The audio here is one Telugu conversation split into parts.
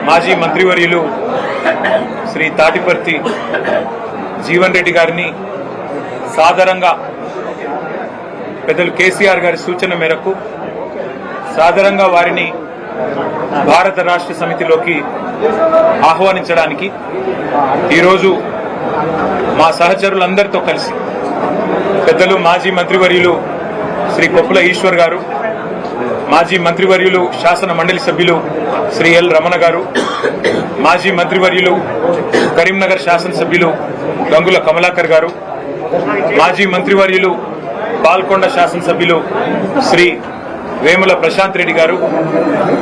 మాజీ మంత్రివర్యులు శ్రీ తాటిపర్తి జీవన్ రెడ్డి గారిని సాదరంగా పెద్దలు కేసీఆర్ గారి సూచన మేరకు సాదరంగా వారిని భారత రాష్ట్ర సమితిలోకి ఆహ్వానించడానికి ఈరోజు మా సహచరులందరితో కలిసి పెద్దలు మాజీ మంత్రివర్యులు శ్రీ కొప్పుల ఈశ్వర్ గారు, మాజీ మంత్రివర్యులు శాసన మండలి సభ్యులు శ్రీ ఎల్ రమణ గారు, మాజీ మంత్రివర్యులు కరీంనగర్ శాసనసభ్యులు గంగుల కమలాకర్ గారు, మాజీ మంత్రివర్యులు పాల్కొండ శాసనసభ్యులు శ్రీ వేముల ప్రశాంత్ రెడ్డి గారు,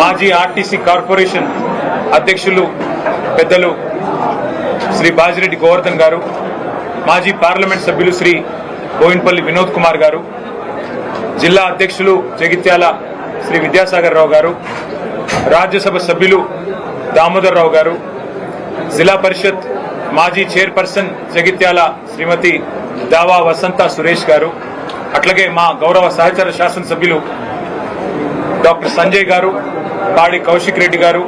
మాజీ ఆర్టీసీ కార్పొరేషన్ అధ్యక్షులు పెద్దలు శ్రీ బాజిరెడ్డి గోవర్ధన్ గారు, మాజీ పార్లమెంట్ సభ్యులు శ్రీ బోయిన్పల్లి వినోద్ కుమార్ గారు, జిల్లా అధ్యక్షులు జగిత్యాల శ్రీ విద్యాసాగర్ రావు గారు, రాజ్యసభ సభ్యులు దామోదర్ రావు గారు, జిల్లా పరిషత్ మాజీ చైర్పర్సన్ జగిత్యాల శ్రీమతి దావా వసంత సురేష్ గారు, అట్లాగే మా గౌరవ సహచర శాసనసభ్యులు డాక్టర్ సంజయ్ గారు, పాడి కౌశిక్ రెడ్డి గారు,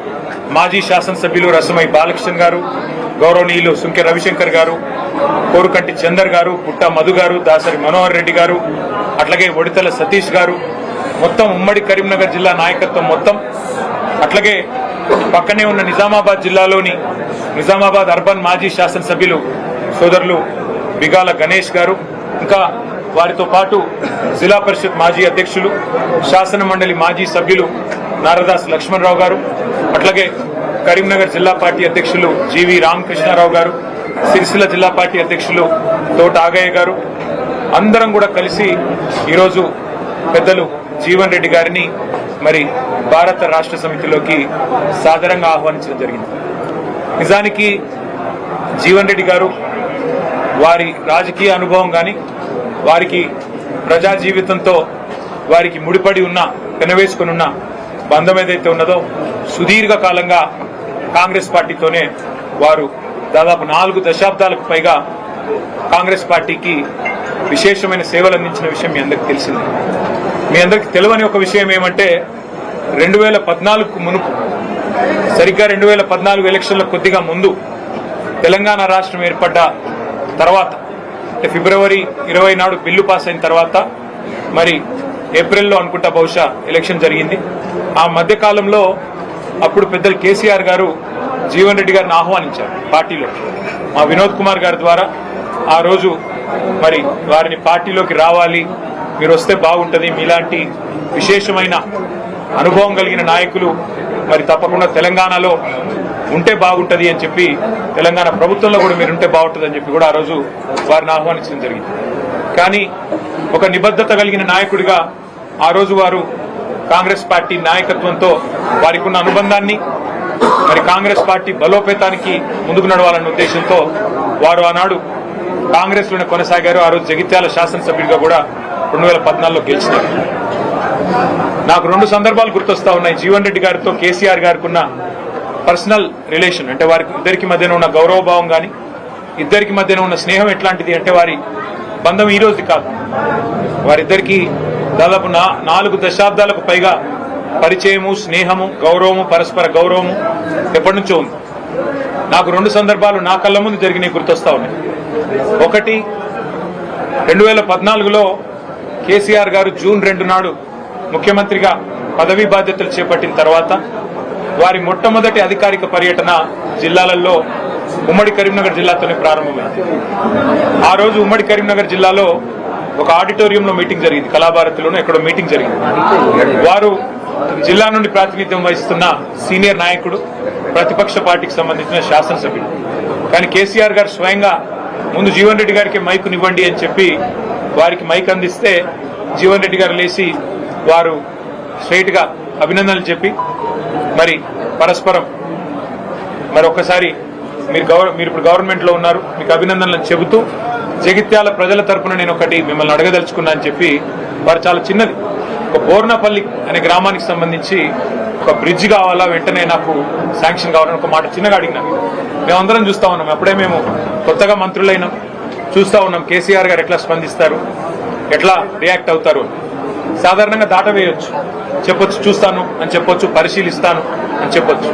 మాజీ శాసనసభ్యులు రసమై బాలకృష్ణ గారు, గౌరవనీయులు సుంకె రవిశంకర్ గారు, కోరుకంటి చందర్ గారు, పుట్ట మధు గారు, దాసరి మనోహర్ రెడ్డి గారు, అట్లాగే ఒడితల సతీష్ గారు, మొత్తం ఉమ్మడి కరీంనగర్ జిల్లా నాయకత్వం మొత్తం, అట్లాగే పక్కనే ఉన్న నిజామాబాద్ జిల్లాలోని నిజామాబాద్ అర్బన్ మాజీ శాసనసభ్యులు సోదరులు బిగాల గణేష్ గారు, ఇంకా వారితో పాటు జిల్లా పరిషత్ మాజీ అధ్యక్షులు శాసన మండలి మాజీ సభ్యులు నారదాస్ లక్ష్మణరావు గారు, అట్లాగే కరీంనగర్ జిల్లా పార్టీ అధ్యక్షులు జీవి రామకృష్ణారావు గారు, సిరిసిల్ల జిల్లా పార్టీ అధ్యక్షులు తోట ఆగయ్య గారు, అందరం కూడా కలిసి ఈరోజు పెద్దలు జీవన్ రెడ్డి గారిని మరి భారత రాష్ట్ర సమితిలోకి సాదరంగా ఆహ్వానించడం జరిగింది. నిజానికి జీవన్ రెడ్డి గారు వారి రాజకీయ అనుభవం కానీ వారికి ప్రజా జీవితంతో వారికి ముడిపడి ఉన్న పెనవేసుకుని ఉన్న బంధం ఏదైతే ఉన్నదో సుదీర్ఘ కాలంగా కాంగ్రెస్ పార్టీతోనే వారు దాదాపు 4 దశాబ్దాలకు పైగా కాంగ్రెస్ పార్టీకి విశేషమైన సేవలు అందించిన విషయం మీ అందరికీ తెలిసింది. మీ అందరికీ తెలియని ఒక విషయం ఏమంటే 2014కు మునుపు సరిగ్గా 2014 ఎలక్షన్ల కొద్దిగా ముందు తెలంగాణ రాష్ట్రం ఏర్పడ్డ తర్వాత అంటే ఫిబ్రవరి 20 నాడు బిల్లు పాస్ అయిన తర్వాత మరి ఏప్రిల్లో అనుకుంటా బహుశా ఎలక్షన్ జరిగింది. ఆ మధ్య కాలంలో అప్పుడు పెద్దలు కేసీఆర్ గారు జీవన్ రెడ్డి గారిని ఆహ్వానించారు పార్టీలో మా వినోద్ కుమార్ గారి ద్వారా. ఆ రోజు మరి వారిని పార్టీలోకి రావాలి, మీరు వస్తే బాగుంటుంది, మీలాంటి విశేషమైన అనుభవం కలిగిన నాయకులు మరి తప్పకుండా తెలంగాణలో ఉంటే బాగుంటుంది అని చెప్పి, తెలంగాణ ప్రభుత్వంలో కూడా మీరుంటే బాగుంటుంది అని చెప్పి కూడా ఆ రోజు వారిని ఆహ్వానించడం జరిగింది. కానీ ఒక నిబద్ధత కలిగిన నాయకుడిగా ఆ రోజు వారు కాంగ్రెస్ పార్టీ నాయకత్వంతో వారికి ఉన్న అనుబంధాన్ని మరి కాంగ్రెస్ పార్టీ బలోపేతానికి ముందుకు నడవాలన్న ఉద్దేశంతో వారు ఆనాడు కాంగ్రెస్ లోనే కొనసాగారు. ఆ రోజు జగిత్యాల శాసనసభ్యుడిగా కూడా 2014లో గెలిచినారు. నాకు 2 సందర్భాలు గుర్తొస్తా ఉన్నాయి. జీవన్ రెడ్డి గారితో కేసీఆర్ గారికి ఉన్న పర్సనల్ రిలేషన్ అంటే వారికి ఇద్దరికి మధ్యన ఉన్న గౌరవభావం కానీ ఇద్దరికి మధ్యన ఉన్న స్నేహం ఎట్లాంటిది అంటే వారి బంధం ఈ రోజు కాదు, వారిద్దరికి దాదాపు 4 దశాబ్దాలకు పైగా పరిచయము, స్నేహము, గౌరవము, పరస్పర గౌరవము ఎప్పటి నుంచో ఉంది. నాకు 2 సందర్భాలు నా కళ్ళ ముందు జరిగినాయి గుర్తొస్తా ఉన్నాయి. ఒకటి 2014లో కేసీఆర్ గారు జూన్ 2 నాడు ముఖ్యమంత్రిగా పదవీ బాధ్యతలు చేపట్టిన తర్వాత వారి మొట్టమొదటి అధికారిక పర్యటన జిల్లాలలో ఉమ్మడి కరీంనగర్ జిల్లాతోనే ప్రారంభమైంది. ఆ రోజు ఉమ్మడి కరీంనగర్ జిల్లాలో ఒక ఆడిటోరియంలో మీటింగ్ జరిగింది, కళాభారతిలోనూ ఎక్కడో మీటింగ్ జరిగింది. వారు జిల్లా నుండి ప్రాతినిధ్యం వహిస్తున్న సీనియర్ నాయకుడు, ప్రతిపక్ష పార్టీకి సంబంధించిన శాసనసభ్యుడు. కానీ కేసీఆర్ గారు స్వయంగా ముందు జీవన్ రెడ్డి గారికి మైకునివ్వండి అని చెప్పి వారికి మైక్ అందిస్తే జీవన్ రెడ్డి గారు లేచి వారు స్ట్రైట్ గా అభినందనలు చెప్పి మరి పరస్పరం మరి ఒక్కసారి మీరు ఇప్పుడు గవర్నమెంట్ లో ఉన్నారు, మీకు అభినందనలు చెబుతూ జగిత్యాల ప్రజల తరపున నేను ఒకటి మిమ్మల్ని అడగదలుచుకున్నా అని చెప్పి వారు చాలా చిన్నది ఒక బోర్నపల్లి అనే గ్రామానికి సంబంధించి ఒక బ్రిడ్జ్ కావాలా, వెంటనే నాకు శాంక్షన్ కావాలని ఒక మాట చిన్నగా అడిగినా. మేమందరం చూస్తా ఉన్నాం, అప్పుడే మేము కొత్తగా మంత్రులైనాం, చూస్తా ఉన్నాం కేసీఆర్ గారు ఎట్లా స్పందిస్తారు, ఎట్లా రియాక్ట్ అవుతారు. సాధారణంగా దాటవేయొచ్చు, చెప్పొచ్చు చూస్తాను అని చెప్పొచ్చు, పరిశీలిస్తాను అని చెప్పొచ్చు.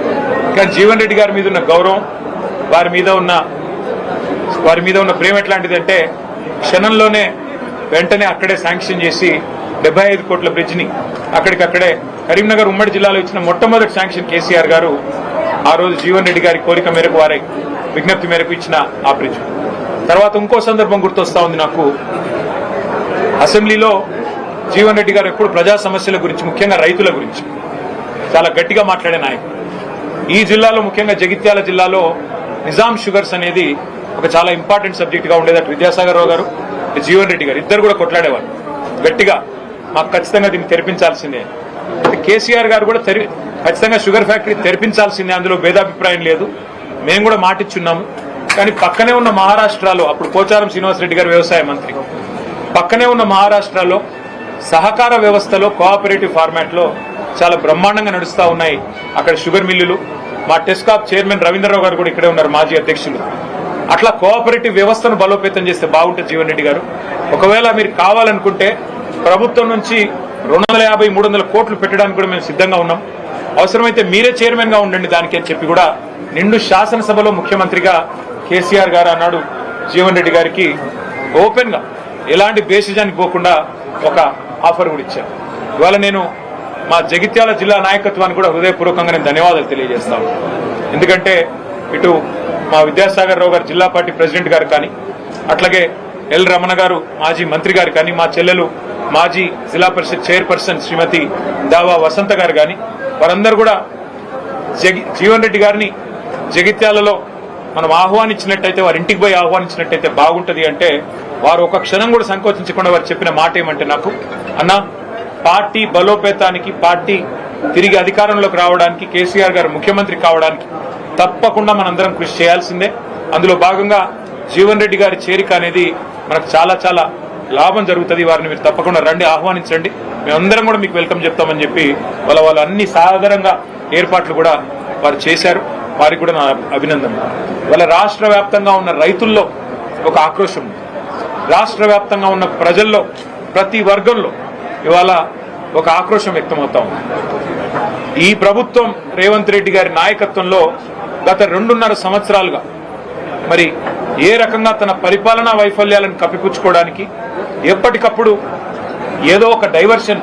కానీ జీవన్ రెడ్డి గారి మీద ఉన్న గౌరవం, వారి మీద ఉన్న ప్రేమ ఎట్లాంటిదంటే క్షణంలోనే వెంటనే అక్కడే శాంక్షన్ చేసి 75 కోట్ల బ్రిడ్జిని అక్కడికక్కడే కరీంనగర్ ఉమ్మడి జిల్లాలో ఇచ్చిన మొట్టమొదటి శాంక్షన్ కేసీఆర్ గారు ఆ రోజు జీవన్ రెడ్డి గారి కోరిక మేరకు, వారి విజ్ఞప్తి మేరకు ఇచ్చిన ఆ బ్రిడ్జ్. తర్వాత ఇంకో సందర్భం గుర్తొస్తా ఉంది నాకు. అసెంబ్లీలో జీవన్ రెడ్డి గారు ఎప్పుడు ప్రజా సమస్యల గురించి, ముఖ్యంగా రైతుల గురించి చాలా గట్టిగా మాట్లాడే నాయకుడు. ఈ జిల్లాలో, ముఖ్యంగా జగిత్యాల జిల్లాలో నిజాం షుగర్స్ అనేది ఒక చాలా ఇంపార్టెంట్ సబ్జెక్ట్ గా ఉండేది. అటు విద్యాసాగర్ రావు గారు, జీవన్ రెడ్డి గారు ఇద్దరు కూడా కొట్లాడేవారు గట్టిగా, మాకు ఖచ్చితంగా దీన్ని తెరిపించాల్సిందే. కేసీఆర్ గారు కూడా ఖచ్చితంగా షుగర్ ఫ్యాక్టరీ తెరిపించాల్సిందే, అందులో భేదాభిప్రాయం లేదు, మేము కూడా మాటిచ్చున్నాము. కానీ పక్కనే ఉన్న మహారాష్ట్రలో, అప్పుడు పోచారం శ్రీనివాసరెడ్డి గారు వ్యవసాయ మంత్రి, పక్కనే ఉన్న మహారాష్ట్రలో సహకార వ్యవస్థలో, కోఆపరేటివ్ ఫార్మాట్ లో చాలా బ్రహ్మాండంగా నడుస్తా ఉన్నాయి అక్కడ షుగర్ మిల్లులు. మా టెస్కాప్ చైర్మన్ రవీంద్రరావు గారు కూడా ఇక్కడే ఉన్నారు, మాజీ అధ్యక్షులు. అట్లా కోఆపరేటివ్ వ్యవస్థను బలోపేతం చేస్తే బాగుంటుంది జీవన్ రెడ్డి గారు. ఒకవేళ మీరు కావాలనుకుంటే ప్రభుత్వం నుంచి 250-300 కోట్లు పెట్టడానికి కూడా మేము సిద్ధంగా ఉన్నాం. అవసరమైతే మీరే చైర్మన్ గా ఉండండి దానికి అని చెప్పి కూడా నిండు శాసనసభలో ముఖ్యమంత్రిగా కేసీఆర్ గారు అన్నాడు జీవన్ రెడ్డి గారికి ఓపెన్ గా, ఎలాంటి బేసిజానికి పోకుండా ఒక ఆఫర్ కూడా ఇచ్చారు. ఇవాళ నేను మా జగిత్యాల జిల్లా నాయకత్వానికి కూడా హృదయపూర్వకంగా నేను ధన్యవాదాలు తెలియజేస్తాను. ఎందుకంటే ఇటు మా విద్యాసాగర్ రావు గారు జిల్లా పార్టీ ప్రెసిడెంట్ గారు కానీ, అట్లాగే ఎల్ రమణ గారు మాజీ మంత్రి గారు కానీ, మా చెల్లెలు మాజీ జిల్లా పరిషత్ చైర్పర్సన్ శ్రీమతి దావా వసంత గారు కానీ, వారందరూ కూడా జీవన్ రెడ్డి గారిని జగిత్యాలలో మనం ఆహ్వానించినట్టయితే, వారి ఇంటికి పోయి ఆహ్వానించినట్టయితే బాగుంటది అంటే, వారు ఒక క్షణం కూడా సంకోచించకుండా వారు చెప్పిన మాట ఏమంటే, నాకు అన్న పార్టీ బలోపేతానికి, పార్టీ తిరిగి అధికారంలోకి రావడానికి, కేసీఆర్ గారు ముఖ్యమంత్రి కావడానికి తప్పకుండా మనందరం కృషి చేయాల్సిందే. అందులో భాగంగా జీవన్ రెడ్డి గారి చేరిక అనేది మనకు చాలా చాలా లాభం జరుగుతుంది. వారిని మీరు తప్పకుండా రండి, ఆహ్వానించండి, మేమందరం కూడా మీకు వెల్కమ్ చెప్తామని చెప్పి వాళ్ళు అన్ని సాధారణంగా ఏర్పాట్లు కూడా వారు చేశారు. వారికి కూడా నా అభినందనలు. వాళ్ళ రాష్ట్ర వ్యాప్తంగా ఉన్న రైతుల్లో ఒక ఆక్రోశం ఉంది, రాష్ట్ర వ్యాప్తంగా ఉన్న ప్రజల్లో ప్రతి వర్గంలో ఇవాళ ఒక ఆక్రోశం వ్యక్తమవుతా ఉంది. ఈ ప్రభుత్వం రేవంత్ రెడ్డి గారి నాయకత్వంలో గత 2.5 సంవత్సరాలుగా మరి ఏ రకంగా తన పరిపాలనా వైఫల్యాలను కప్పిపుచ్చుకోవడానికి ఎప్పటికప్పుడు ఏదో ఒక డైవర్షన్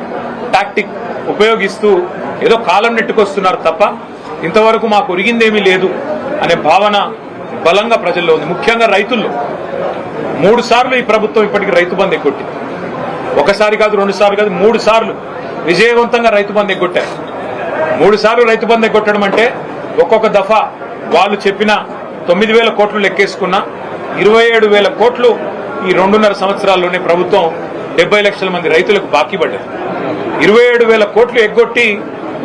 టాక్టిక్ ఉపయోగిస్తూ ఏదో కాలం నెట్టుకొస్తున్నారు తప్ప ఇంతవరకు మాకు ఒరిగిందేమీ లేదు అనే భావన బలంగా ప్రజల్లో ఉంది. ముఖ్యంగా రైతుల్లో 3 సార్లు ఈ ప్రభుత్వం ఇప్పటికీ రైతు బంధు ఎగ్గొట్టింది. ఒకసారి కాదు, 2 సార్లు కాదు, 3 సార్లు విజయవంతంగా రైతు బంధు ఎగ్గొట్టారు. 3 సార్లు రైతు బంధు ఎగ్గొట్టడం అంటే ఒక్కొక్క దఫా వాళ్ళు చెప్పిన 9,000 కోట్లు లెక్కేసుకున్న 27,000 కోట్లు ఈ 2.5 సంవత్సరాల్లోనే ప్రభుత్వం 70 లక్షల మంది రైతులకు బాకీ పడ్డది. 27,000 కోట్లు ఎగ్గొట్టి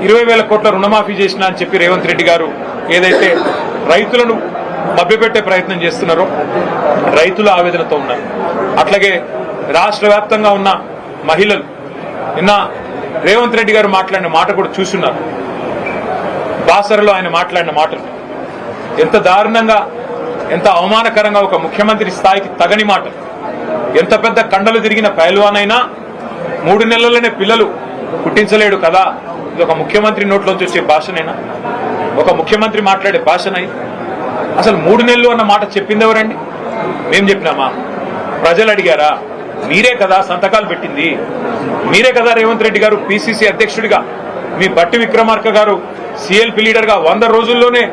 20,000 కోట్ల రుణమాఫీ చేసినా అని చెప్పి రేవంత్ రెడ్డి గారు ఏదైతే రైతులను మభ్యపెట్టే ప్రయత్నం చేస్తున్నారో రైతుల ఆవేదనతో ఉన్నారు. అట్లాగే రాష్ట్ర వ్యాప్తంగా ఉన్న మహిళలు నిన్న రేవంత్ రెడ్డి గారు మాట్లాడిన మాట కూడా చూస్తున్నారు. బాసరలో ఆయన మాట్లాడిన మాటలు ఎంత దారుణంగా, ఎంత అవమానకరంగా, ఒక ముఖ్యమంత్రి స్థాయికి తగని మాట. ఎంత పెద్ద కండలు తిరిగిన పైల్వానైనా 3 నెలల్లోనే పిల్లలు పుట్టించలేడు కదా, ఇది ఒక ముఖ్యమంత్రి నోట్లోంచి వచ్చే భాషనైనా, ఒక ముఖ్యమంత్రి మాట్లాడే భాషనై? అసలు 3 నెలలు అన్న మాట చెప్పింది ఎవరండి? మేం చెప్పినామా? ప్రజలు అడిగారా? మీరే కదా సంతకాలు పెట్టింది, మీరే కదా రేవంత్ రెడ్డి గారు పిసిసి అధ్యక్షుడిగా, మీ బట్టి విక్రమార్క గారు సిఎల్పి లీడర్ గా 100 రోజుల్లోనే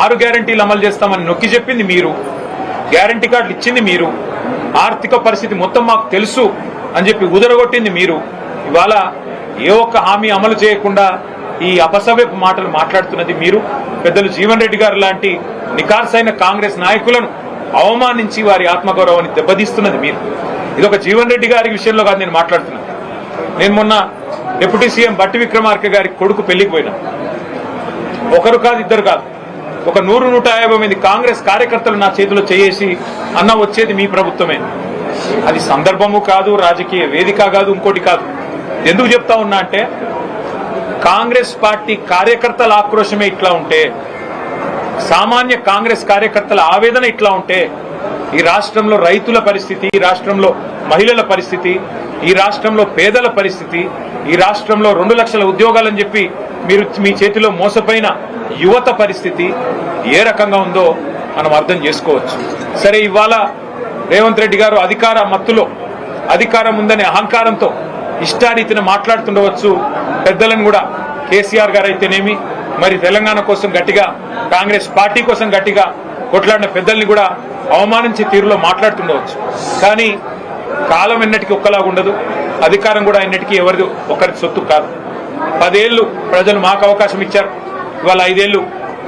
6 గ్యారంటీలు అమలు చేస్తామని నొక్కి చెప్పింది మీరు, గ్యారంటీ కార్డులు ఇచ్చింది మీరు, ఆర్థిక పరిస్థితి మొత్తం మాకు తెలుసు అని చెప్పి ఉదరగొట్టింది మీరు. ఇవాళ ఏ ఒక్క హామీ అమలు చేయకుండా ఈ అపసవ్యపు మాటలు మాట్లాడుతున్నది మీరు. పెద్దలు జీవన్ రెడ్డి గారు లాంటి నికార్సైన కాంగ్రెస్ నాయకులను అవమానించి వారి ఆత్మగౌరవాన్ని దెబ్బతీస్తున్నది మీరు. ఇది ఒక జీవన్ రెడ్డి గారి విషయంలో కాదు నేను మాట్లాడుతున్నాను. నేను మొన్న డిప్యూటీ సీఎం బట్టి విక్రమార్క గారి కొడుకు పెళ్లికి పోయినా. ఒకరు కాదు, ఇద్దరు కాదు, ఒక 100-150 మంది కాంగ్రెస్ కార్యకర్తలు నా చేతిలో చేసి అన్న వచ్చేది మీ ప్రభుత్వమే. అది సందర్భము కాదు, రాజకీయ వేదిక కాదు, ఇంకోటి కాదు. ఎందుకు చెప్తా ఉన్నా అంటే, కాంగ్రెస్ పార్టీ కార్యకర్తల ఆక్రోశమే ఇట్లా ఉంటే, సామాన్య కాంగ్రెస్ కార్యకర్తల ఆవేదన ఇట్లా ఉంటే, ఈ రాష్ట్రంలో రైతుల పరిస్థితి, ఈ రాష్ట్రంలో మహిళల పరిస్థితి, ఈ రాష్ట్రంలో పేదల పరిస్థితి, ఈ రాష్ట్రంలో 2 లక్షల ఉద్యోగాలని చెప్పి మీరు మీ చేతిలో మోసపోయిన యువత పరిస్థితి ఏ రకంగా ఉందో మనం అర్థం చేసుకోవచ్చు. సరే, ఇవాళ రేవంత్ రెడ్డి గారు అధికార మత్తులో, అధికారం ఉందనే అహంకారంతో ఇష్టారీతిన మాట్లాడుతుండవచ్చు. పెద్దలను కూడా కేసీఆర్ గారు అయితేనేమి, మరి తెలంగాణ కోసం గట్టిగా, కాంగ్రెస్ పార్టీ కోసం గట్టిగా కొట్లాడిన పెద్దల్ని కూడా అవమానించే తీరులో మాట్లాడుతుండవచ్చు. కానీ కాలం ఎన్నటికీ ఒక్కలాగా ఉండదు, అధికారం కూడా ఎన్నటికీ ఎవరిది ఒకరి సొత్తు కాదు. 10 ఏళ్లు ప్రజలు మాకు అవకాశం ఇచ్చారు. ఇవాళ 5 ఏళ్లు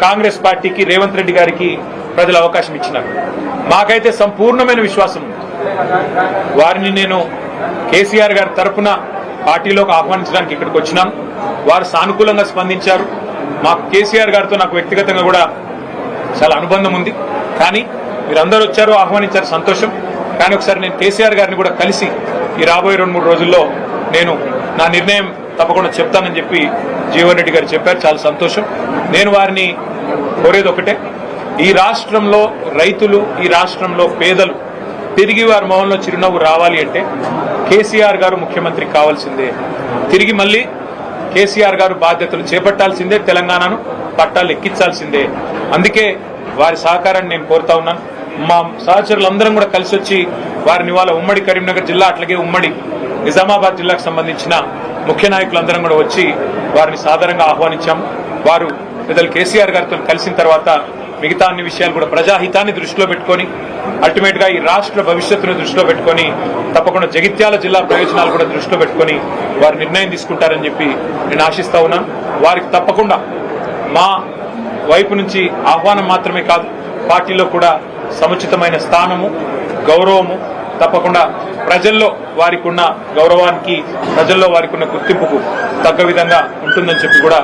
కాంగ్రెస్ పార్టీకి, రేవంత్ రెడ్డి గారికి ప్రజలు అవకాశం ఇచ్చినారు. మాకైతే సంపూర్ణమైన విశ్వాసం ఉంది. వారిని నేను కేసీఆర్ గారి తరఫున పార్టీలోకి ఆహ్వానించడానికి ఇక్కడికి వచ్చినాను. వారు సానుకూలంగా స్పందించారు. మాకు కేసీఆర్ గారితో నాకు వ్యక్తిగతంగా కూడా చాలా అనుబంధం ఉంది. కానీ మీరందరూ వచ్చారు, ఆహ్వానించారు, సంతోషం. కానీ ఒకసారి నేను కేసీఆర్ గారిని కూడా కలిసి ఈ రాబోయే 2-3 రోజుల్లో నేను నా నిర్ణయం తప్పకుండా చెప్తానని చెప్పి జీవన్ రెడ్డి గారు చెప్పారు. చాలా సంతోషం. నేను వారిని కోరేది ఒకటే, ఈ రాష్ట్రంలో రైతులు, ఈ రాష్ట్రంలో పేదలు తిరిగి వారి మొహంలో చిరునవ్వు రావాలి అంటే కేసీఆర్ గారు ముఖ్యమంత్రి కావాల్సిందే. తిరిగి మళ్ళీ కేసీఆర్ గారు బాధ్యతలు చేపట్టాల్సిందే, తెలంగాణను పట్టాలు ఎక్కించాల్సిందే. అందుకే వారి సహకారాన్ని నేను కోరుతా ఉన్నాను. మా సహచరులందరం కూడా కలిసి వచ్చి వారిని ఇవాళ ఉమ్మడి కరీంనగర్ జిల్లా, అట్లాగే ఉమ్మడి నిజామాబాద్ జిల్లాకు సంబంధించిన ముఖ్య నాయకులందరం కూడా వచ్చి వారిని సాదరంగా ఆహ్వానించాము. వారు పెద్దలు కేసీఆర్ గారితో కలిసిన తర్వాత మిగతా అన్ని విషయాలు కూడా ప్రజాహితాన్ని దృష్టిలో పెట్టుకొని, అల్టిమేట్ గా ఈ రాష్ట్ర భవిష్యత్తును దృష్టిలో పెట్టుకొని, తప్పకుండా జగిత్యాల జిల్లా ప్రయోజనాలు కూడా దృష్టిలో పెట్టుకొని వారు నిర్ణయం తీసుకుంటారని చెప్పి నేను ఆశిస్తా ఉన్నాను. వారికి తప్పకుండా మా వైపు నుంచి ఆహ్వానం మాత్రమే కాదు, పార్టీలో కూడా సముచితమైన స్థానము, గౌరవము తప్పకుండా ప్రజల్లో వారికి ఉన్న గౌరవానికి, ప్రజల్లో వారికి ఉన్న గుర్తింపుకు తగ్గ విధంగా ఉంటుందని చెప్పి కూడా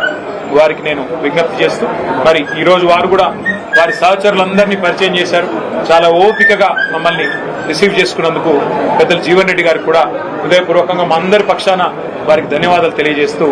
వారికి నేను విజ్ఞప్తి చేస్తూ, మరి ఈరోజు వారు కూడా వారి సహచరులందరినీ పరిచయం చేశారు. చాలా ఓపికగా మమ్మల్ని రిసీవ్ చేసుకున్నందుకు పెద్దలు జీవన్ రెడ్డి గారికి కూడా హృదయపూర్వకంగా మా అందరి పక్షాన వారికి ధన్యవాదాలు తెలియజేస్తూ